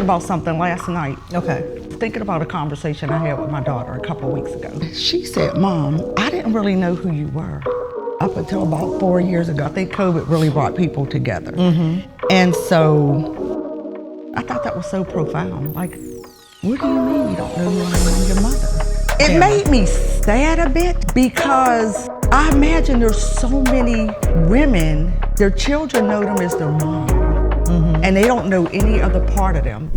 about something last night. Okay. Thinking about a conversation I had with my daughter a couple of weeks ago. She said, "Mom, I didn't really know who you were up until about 4 years ago. I think COVID really brought people together." Mm-hmm. And so I thought that was so profound. Like, what do you mean you don't know who I am, your mother? It made me sad a bit because I imagine there's so many women, their children know them as their mom, and they don't know any other part of them.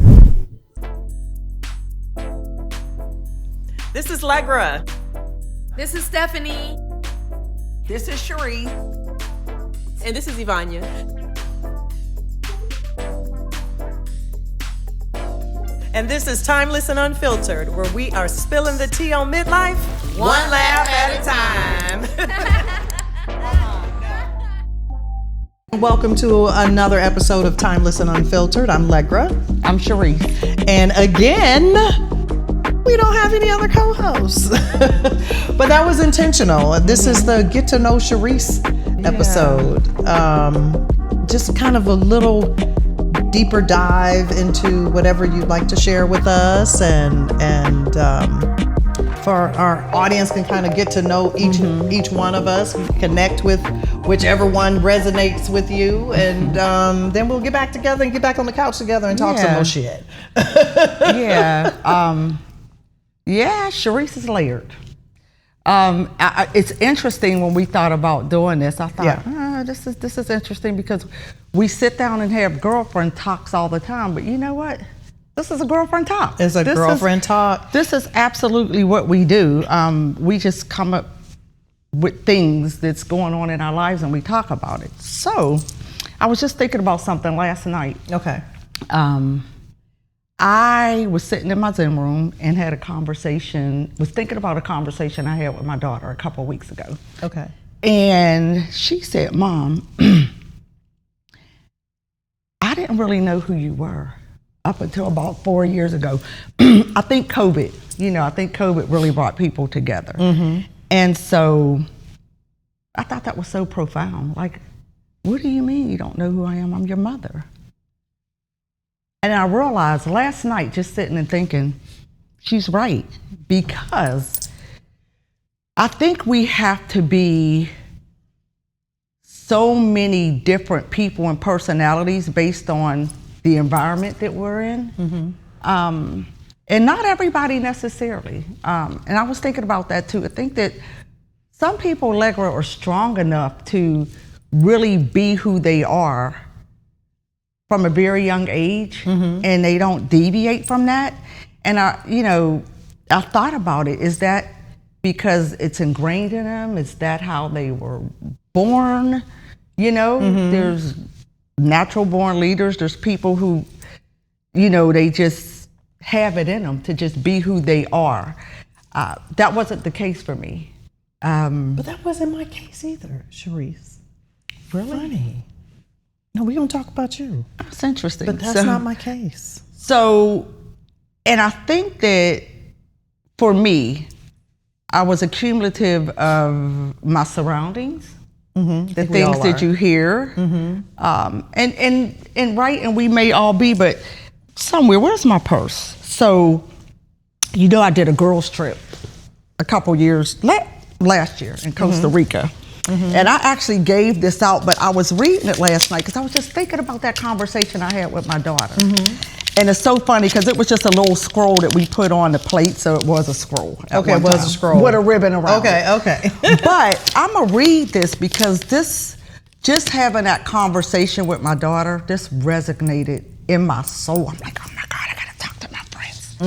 This is Legra. This is Stephanie. This is Charisse. And this is Ivania. And this is Timeless and Unfiltered, where we are spilling the tea on midlife, one laugh at a time. Welcome to another episode of Timeless and Unfiltered. I'm Legra. I'm Charisse. And again, we don't have any other co-hosts. But that was intentional. This is the Get to Know Charisse episode. Just kind of a little deeper dive into whatever you'd like to share with us, and for our audience can kind of get to know each one of us, connect with whichever one resonates with you, and then we'll get back together and get back on the couch together and talk some more shit. Yeah, Charisse is layered. It's interesting when we thought about doing this. I thought, this is interesting because we sit down and have girlfriend talks all the time. But you know what? This is a girlfriend talk. It's a girlfriend talk. This is absolutely what we do. We just come up with things that's going on in our lives and we talk about it. So I was just thinking about something last night. Okay. I was sitting in my Zen room and was thinking about a conversation I had with my daughter a couple of weeks ago. Okay. And she said, "Mom, I didn't really know who you were up until about 4 years ago. I think COVID really brought people together." And so I thought that was so profound. Like, what do you mean you don't know who I am? I'm your mother. And I realized last night, just sitting and thinking, she's right, because I think we have to be so many different people and personalities based on the environment that we're in. And not everybody necessarily. And I was thinking about that too. I think that some people, Legra, are strong enough to really be who they are from a very young age, and they don't deviate from that. And I thought about it. Is that because it's ingrained in them? Is that how they were born? There's natural born leaders. There's people who, they just have it in them to just be who they are. That wasn't the case for me. But that wasn't my case either, Charisse. Really? Funny. No, we don't talk about you. That's interesting. But that's not my case. So, and I think that for me, I was a cumulative of my surroundings, the things that you hear, and we may all be, but somewhere, where's my purse? So, I did a girls trip a couple years, last year in Costa Rica. And I actually gave this out, but I was reading it last night because I was just thinking about that conversation I had with my daughter. And it's so funny because it was just a little scroll that we put on the plate, so it was a scroll. Okay, it was a scroll. With a ribbon around it. Okay. But I'm going to read this because just having that conversation with my daughter, this resonated in my soul. I'm like, oh my God, I got to talk to my friends.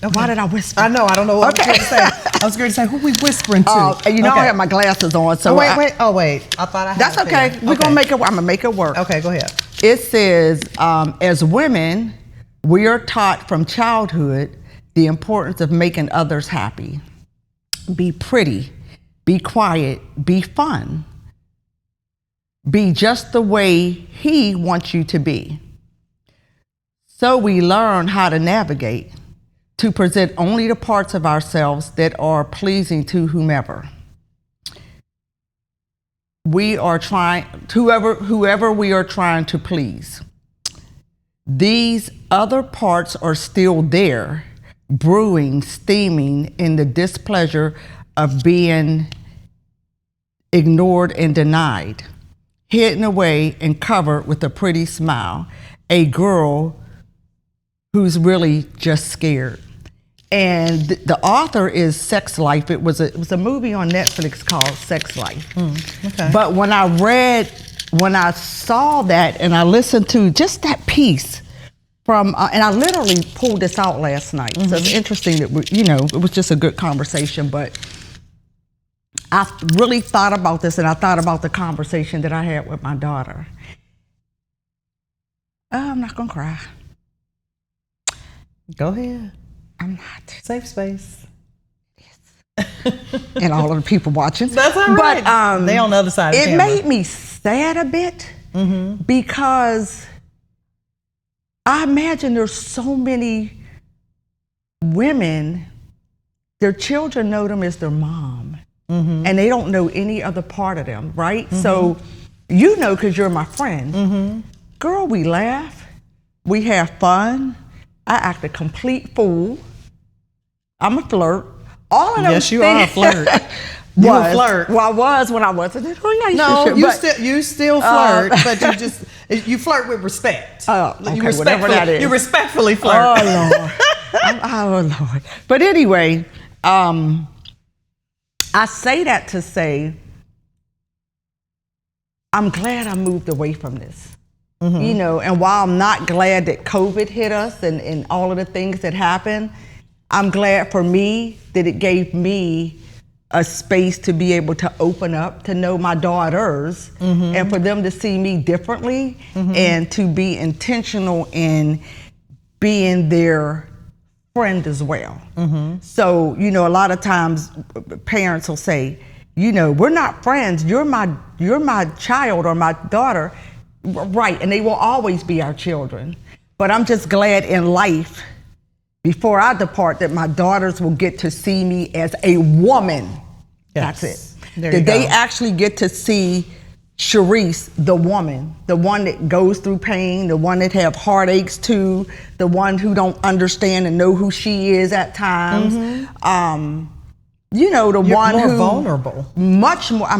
Okay. Why did I whisper? I know, I don't know what I was going to say. I was going to say, who we whispering to? I have my glasses on. So wait. I thought I had That's okay. We're going to make it work. I'm going to make it work. Okay, go ahead. It says, as women, we are taught from childhood the importance of making others happy. Be pretty, be quiet, be fun. Be just the way he wants you to be. So we learn how to navigate, to present only the parts of ourselves that are pleasing to whomever. We are trying, whoever we are trying to please. these other parts are still there, brewing, steaming in the displeasure of being ignored and denied, hidden away and covered with a pretty smile. A girl who's really just scared. And the author is Sex Life. It was a movie on Netflix called Sex Life. Okay. But when I saw that and I listened to just that piece from, and I literally pulled this out last night. So it's interesting that it was just a good conversation. But I really thought about this, and I thought about the conversation that I had with my daughter. I'm not gonna cry. Go ahead. I'm not. Safe space. And all of the people watching. That's all right. But they on the other side of the it camera. made me sad a bit because I imagine there's so many women, their children know them as their mom, and they don't know any other part of them, right? So you know, because you're my friend. Girl, we laugh, we have fun. I act a complete fool. I'm a flirt. All of those Yes, you are a flirt. You a flirt. Well, I was when I wasn't in a relationship. No, but you still flirt, but you flirt with respect. Oh, okay, You whatever that is. You respectfully flirt. Oh, Lord. Oh, Lord. But anyway, I say that to say, I'm glad I moved away from this. And while I'm not glad that COVID hit us and all of the things that happened, I'm glad for me that it gave me a space to be able to open up, to know my daughters, and for them to see me differently, and to be intentional in being their friend as well. So, a lot of times parents will say, we're not friends, you're my child or my daughter. Right, and they will always be our children. But I'm just glad in life, before I depart, that my daughters will get to see me as a woman. Yes. That's it. There That you they go. actually get to see Charisse, the woman, the one that goes through pain, the one that have heartaches too, the one who don't understand and know who she is at times. The You're one more who vulnerable. I'm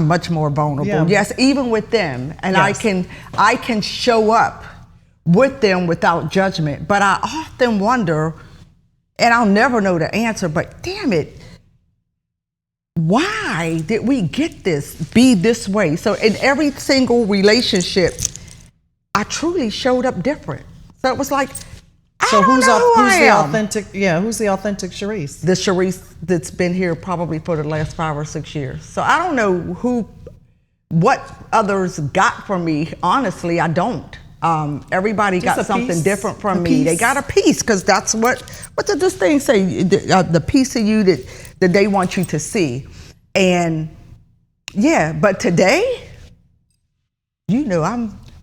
much more vulnerable. Yeah. Yes, even with them, and Yes. I can show up with them without judgment. But I often wonder, and I'll never know the answer. But damn it, why did we get be this way? So in every single relationship, I truly showed up different. So it was like, So who's the authentic? Yeah, who's the authentic Charisse? The Charisse that's been here probably for the last 5 or 6 years. So I don't know what others got from me. Honestly, I don't. Everybody Just got a something piece. different from A me. piece. They got a piece, because that's what did this thing say? The piece of you that they want you to see. And yeah, but today,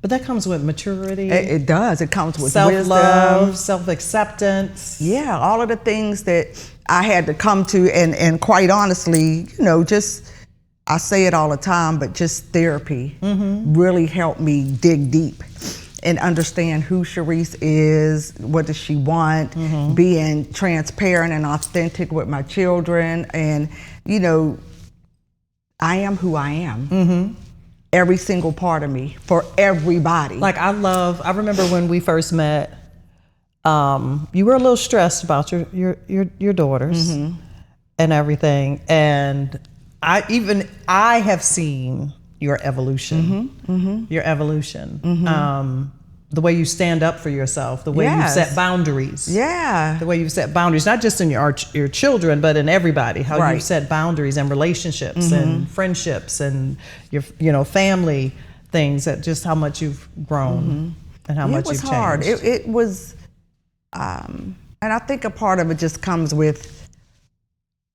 But that comes with maturity, it does. It comes with self-love, wisdom. self-acceptance. Yeah, all of the things that I had to come to, and quite honestly, just, I say it all the time, but just therapy really helped me dig deep and understand who Charisse is, what does she want, being transparent and authentic with my children, and I am who I am. Every single part of me, for everybody. Like I remember when we first met, you were a little stressed about your daughters and everything. And I have seen your evolution, your evolution. The way you stand up for yourself, the way Yes. you set boundaries. Yeah. The way you set boundaries, not just in your children, but in everybody, how you Right. set boundaries and relationships and friendships and your family things, that just how much you've grown and how much you've changed. It was hard. It was, and I think a part of it just comes with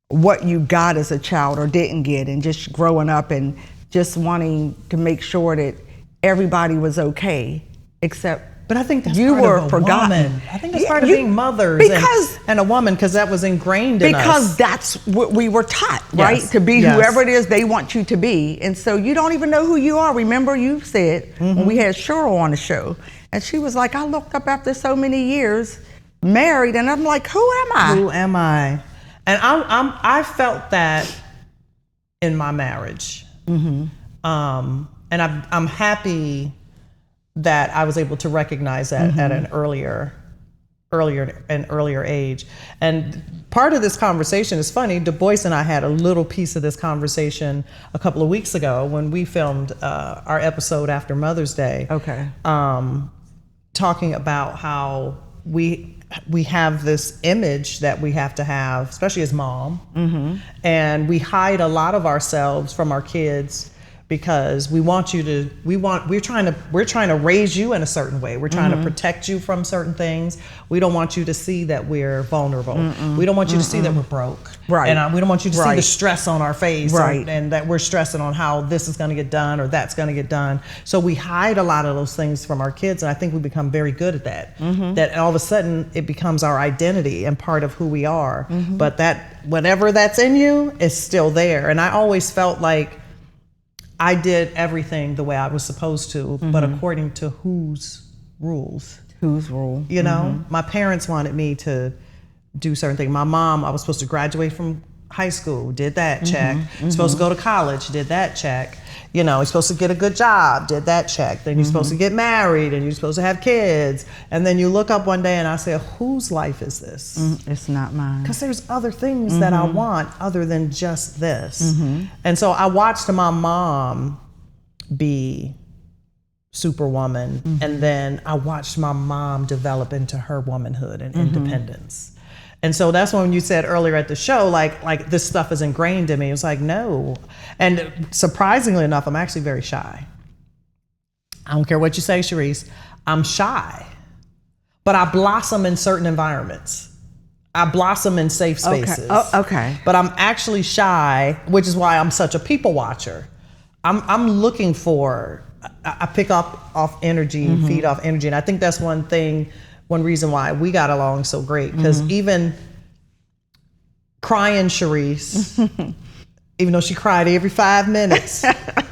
what you got as a child or didn't get, and just growing up and just wanting to make sure that everybody was okay, except But I think that's you part were of a forgotten. woman. I think that's Yeah, part of you- being mothers because- and a woman, because that was ingrained in us. Because that's what we were taught, right? Yes. To be Yes. whoever it is they want you to be. And so you don't even know who you are. Remember, you said when we had Cheryl on the show, And she was like, I looked up after so many years, married, and I'm like, who am I? Who am I? And I felt that in my marriage. And I'm happy that I was able to recognize that at an earlier age. And part of this conversation is funny. Du Bois and I had a little piece of this conversation a couple of weeks ago when we filmed our episode after Mother's Day. Okay. Talking about how we have this image that we have to have, especially as mom, and we hide a lot of ourselves from our kids because we're trying to raise you in a certain way. We're trying to protect you from certain things. We don't want you to see that we're vulnerable. We don't want you to see that we're broke. Right. And we don't want you to see the stress on our face, right, and that we're stressing on how this is going to get done or that's going to get done. So we hide a lot of those things from our kids, and I think we become very good at that. That all of a sudden it becomes our identity and part of who we are. But that whatever that's in you is still there. And I always felt like I did everything the way I was supposed to, but according to whose rules? Whose rule? You know, my parents wanted me to do certain things. My mom, I was supposed to graduate from high school, did that check. Supposed to go to college, did that check. You know, you're supposed to get a good job, did that check. Then you're supposed to get married and you're supposed to have kids. And then you look up one day and I say, whose life is this? It's not mine. Because there's other things that I want other than just this. And so I watched my mom be superwoman, and then I watched my mom develop into her womanhood and independence. And so that's when you said earlier at the show, like this stuff is ingrained in me. It was like, no. And surprisingly enough, I'm actually very shy. I don't care what you say, Charisse. I'm shy. But I blossom in certain environments. I blossom in safe spaces. Okay. But I'm actually shy, which is why I'm such a people watcher. I'm looking for, I pick up off energy, feed off energy. And I think that's one reason why we got along so great, because even crying Charisse, even though she cried every 5 minutes,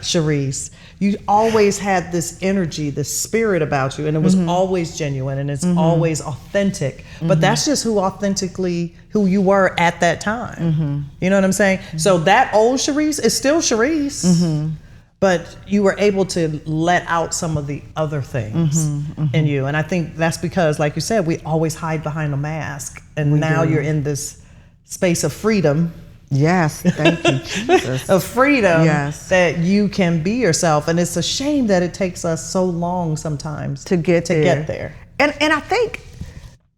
Charisse, you always had this energy, this spirit about you, and it was always genuine and it's always authentic. But that's just who you were at that time. You know what I'm saying? So that old Charisse is still Charisse. But you were able to let out some of the other things in you. And I think that's because, like you said, we always hide behind a mask. And now you're in this space of freedom. Yes, thank you, Jesus. Of freedom, yes, that you can be yourself. And it's a shame that it takes us so long sometimes to get there. And I think,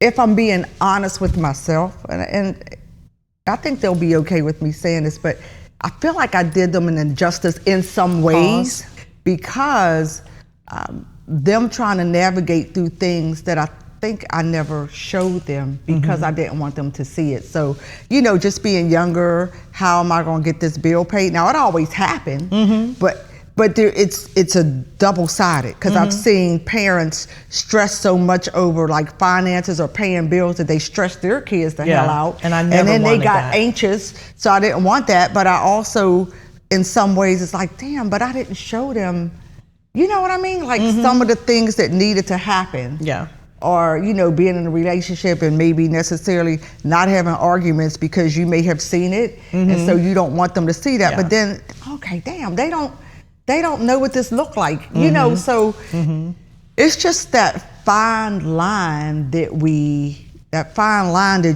if I'm being honest with myself, and I think they'll be okay with me saying this, but I feel like I did them an injustice in some ways because them trying to navigate through things that I think I never showed them because I didn't want them to see it. So, you know, just being younger, how am I going to get this bill paid? Now, it always happened, but it's a double-sided, because I've seen parents stress so much over like finances or paying bills that they stress their kids the hell out. And I never then they wanted got that. anxious, so I didn't want that. But I also, in some ways, it's like, damn, but I didn't show them, you know what I mean? Like some of the things that needed to happen. Yeah. Or, you know, being in a relationship and maybe necessarily not having arguments because you may have seen it, and so you don't want them to see that. Yeah. but then, okay, damn, they don't know what this looked like, you know, so it's just that fine line that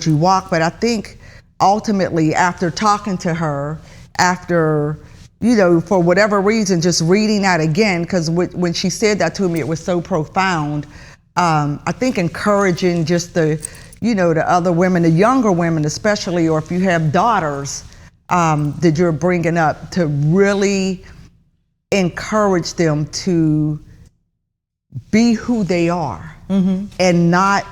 you walk. But I think ultimately, after talking to her, after, you know, for whatever reason, just reading that again, because when she said that to me, it was so profound. I think encouraging just the other women, the younger women especially, or if you have daughters that you're bringing up, to really encourage them to be who they are and not,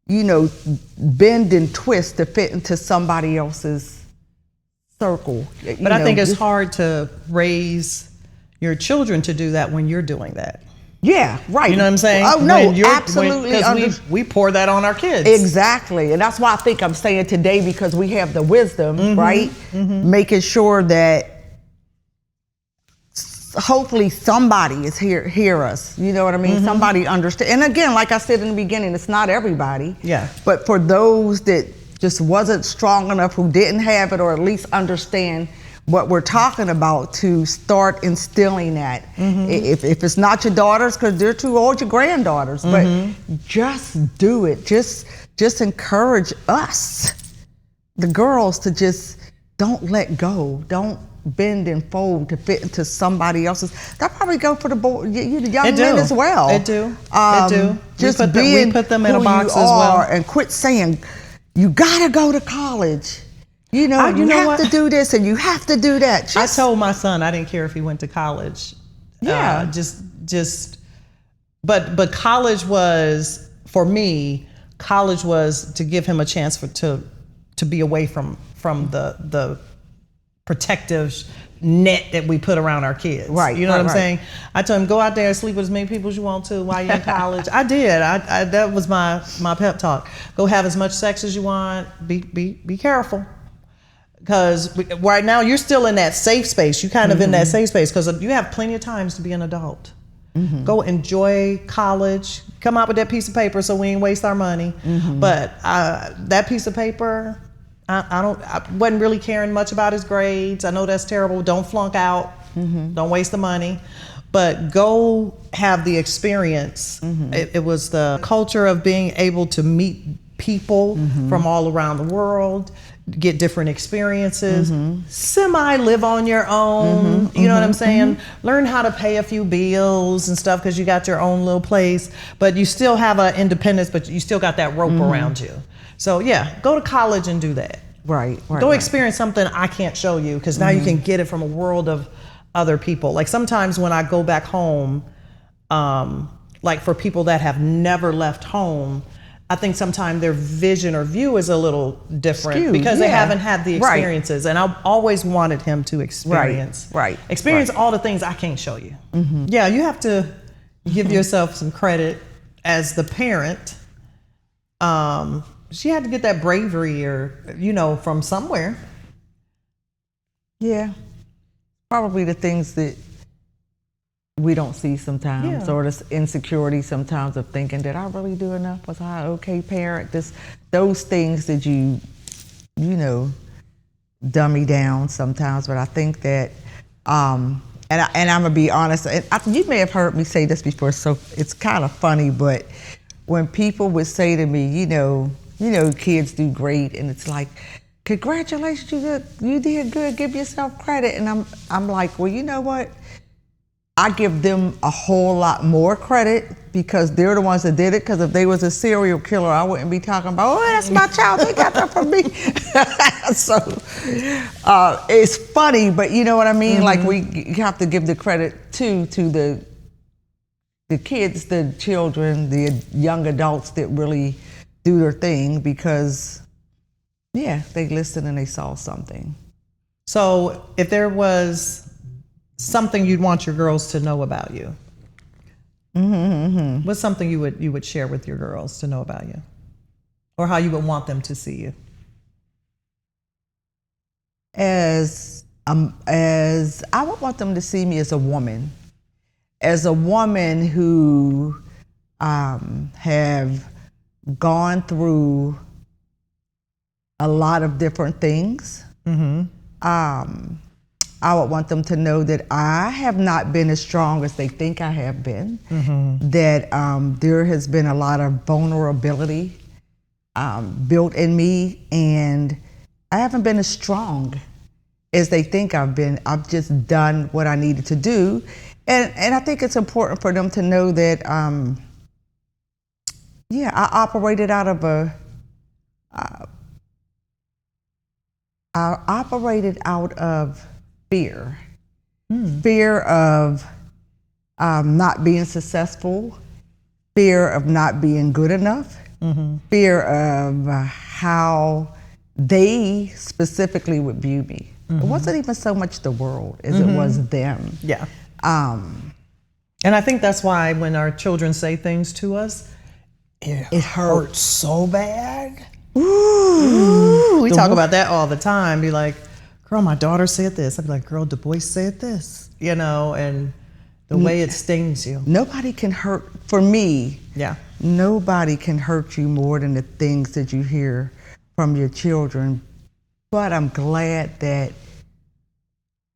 you know, bend and twist to fit into somebody else's circle. But I think it's hard to raise your children to do that when you're doing that. Yeah, right. You know what I'm saying? Oh, no, absolutely. Because we pour that on our kids. Exactly. And that's why I think I'm saying today, because we have the wisdom, right? Making sure that hopefully somebody is hear us. You know what I mean? Somebody understand. And again, like I said in the beginning, it's not everybody. Yeah. But for those that just wasn't strong enough, who didn't have it, or at least understand what we're talking about, to start instilling that. If it's not your daughters, because they're too old, your granddaughters, but just do it. Just encourage us, the girls, to just don't let go. Don't bend and fold to fit into somebody else's. That probably go for the boy, the young men as well. It do. Just we put them in a box as well, and quit saying you gotta go to college. You have to do this and you have to do that. I told my son I didn't care if he went to college. Yeah. But college was, for me, college was to give him a chance to be away from the protective net that we put around our kids. Right. You know what I'm saying? I told him, go out there and sleep with as many people as you want to while you're in college. I did. I that was my pep talk. Go have as much sex as you want. Be careful. Because right now you're still in that safe space. You're kind of in that safe space because you have plenty of times to be an adult. Go enjoy college. Come out with that piece of paper so we ain't waste our money. But that piece of paper, I wasn't really caring much about his grades. I know that's terrible. Don't flunk out. Don't waste the money. But go have the experience. It was the culture of being able to meet people from all around the world, get different experiences, semi-live on your own, you know what I'm saying? Learn how to pay a few bills and stuff because you got your own little place, but you still have an independence, but you still got that rope around you. So yeah, go to college and do that. Right. Go experience something I can't show you, because now you can get it from a world of other people. Like sometimes when I go back home, like for people that have never left home, I think sometimes their vision or view is a little different skewed, because they haven't had the experiences. And I've always wanted him to experience all the things I can't show you. Yeah, you have to give yourself some credit as the parent. She had to get that bravery from somewhere. Yeah. Probably the things that we don't see sometimes, or this insecurity sometimes of thinking, did I really do enough? Was I an okay parent? Those things that you dummy down sometimes. But I think that, and I'm gonna be honest, and you may have heard me say this before, so it's kind of funny, but when people would say to me, kids do great, and it's like, congratulations, you did good, give yourself credit. And I'm like, well, you know what? I give them a whole lot more credit because they're the ones that did it. Because if they was a serial killer, I wouldn't be talking about, oh, that's my child, they got that from me. So it's funny, but you know what I mean? Like you have to give the credit to the kids, the children, the young adults that really do their thing, because they listened and they saw something. So if there was something you'd want your girls to know about you, what's something you would share with your girls to know about you, or how you would want them to see you? As I would want them to see me as a woman who have gone through a lot of different things. I would want them to know that I have not been as strong as they think I have been, that there has been a lot of vulnerability built in me, and I haven't been as strong as they think I've been. I've just done what I needed to do. And I think it's important for them to know that, I operated out of fear. Fear of not being successful, fear of not being good enough, fear of how they specifically would view me. It wasn't even so much the world as it was them. Yeah. And I think that's why when our children say things to us, it hurts so bad. Ooh. We talk about that all the time. Be like, girl, my daughter said this. I'd be like, girl, Du Bois said this, you know, and the way it stings you. Nobody can hurt, for me, Yeah. nobody can hurt you more than the things that you hear from your children. But I'm glad that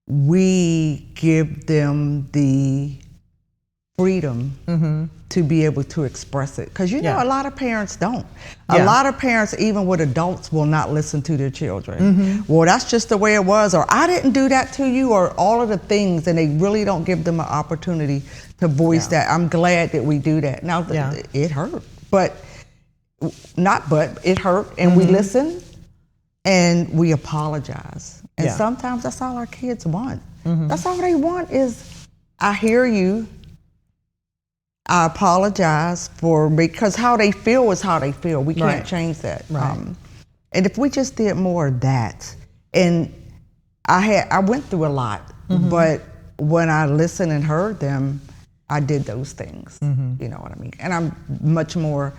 we give them the freedom to be able to express it. Because Yeah. a lot of parents don't. Yeah. A lot of parents, even with adults, will not listen to their children. Well, that's just the way it was, or I didn't do that to you, or all of the things, and they really don't give them an opportunity to voice that. I'm glad that we do that. Now, it hurt, it hurt, and we listen, and we apologize. And sometimes that's all our kids want. That's all they want is, I hear you, I apologize because how they feel is how they feel. We can't change that. Right. And if we just did more of that, and I went through a lot, but when I listened and heard them, I did those things. You know what I mean? And I'm much more,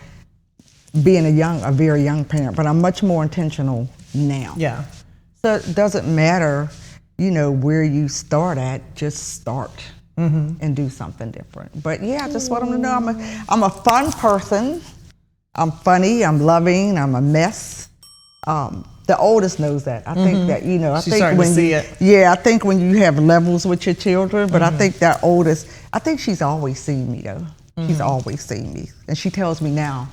being a very young parent, but I'm much more intentional now. Yeah. So it doesn't matter, where you start at, just start. And do something different. But yeah, I just want them to know I'm a fun person. I'm funny, I'm loving, I'm a mess. The oldest knows that. I think that, She's starting to see it. Yeah, I think when you have levels with your children, but I think that oldest, I think she's always seen me though. She's always seen me. And she tells me now,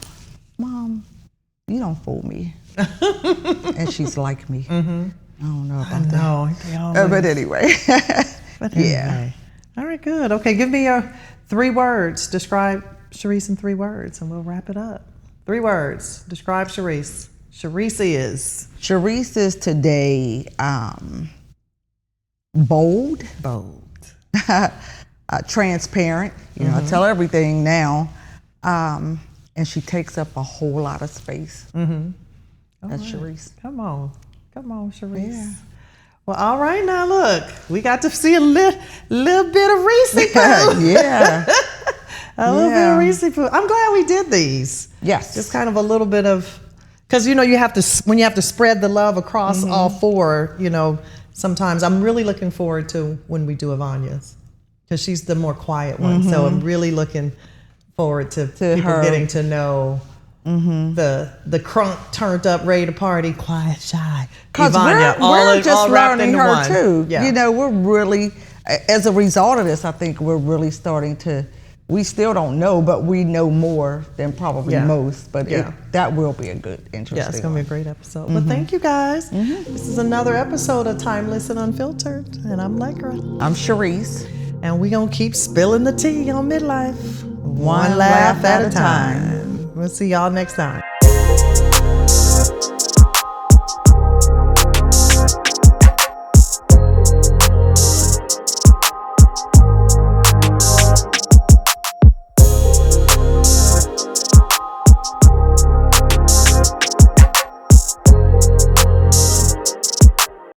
Mom, you don't fool me. And she's like me. I don't know about that. But anyway. Yeah. All right, good. Okay, give me 3 words. Describe Charisse in 3 words, and we'll wrap it up. 3 words. Describe Charisse. Charisse is today bold. Transparent. I tell everything now. And she takes up a whole lot of space. That's right. Charisse. Come on, Charisse. Yeah. Well, all right, now look, we got to see a little bit of Reese. Yeah. A little bit of Reese food. I'm glad we did these. Yes. Just kind of a little bit of, because you have to, when you have to spread the love across all 4, sometimes I'm really looking forward to when we do Avanya's, because she's the more quiet one. So I'm really looking forward to people getting to know the crunk, turned up, ready to party, quiet, shy. Because we're just learning her too. Yeah. We're really, as a result of this, I think we're really starting to, we still don't know, but we know more than probably most. But that will be a good, interesting it's going to be a great episode. Well, thank you guys. This is another episode of Timeless and Unfiltered. And I'm Lekra. I'm Charisse. And we're going to keep spilling the tea on midlife. One laugh at a time. We'll see y'all next time.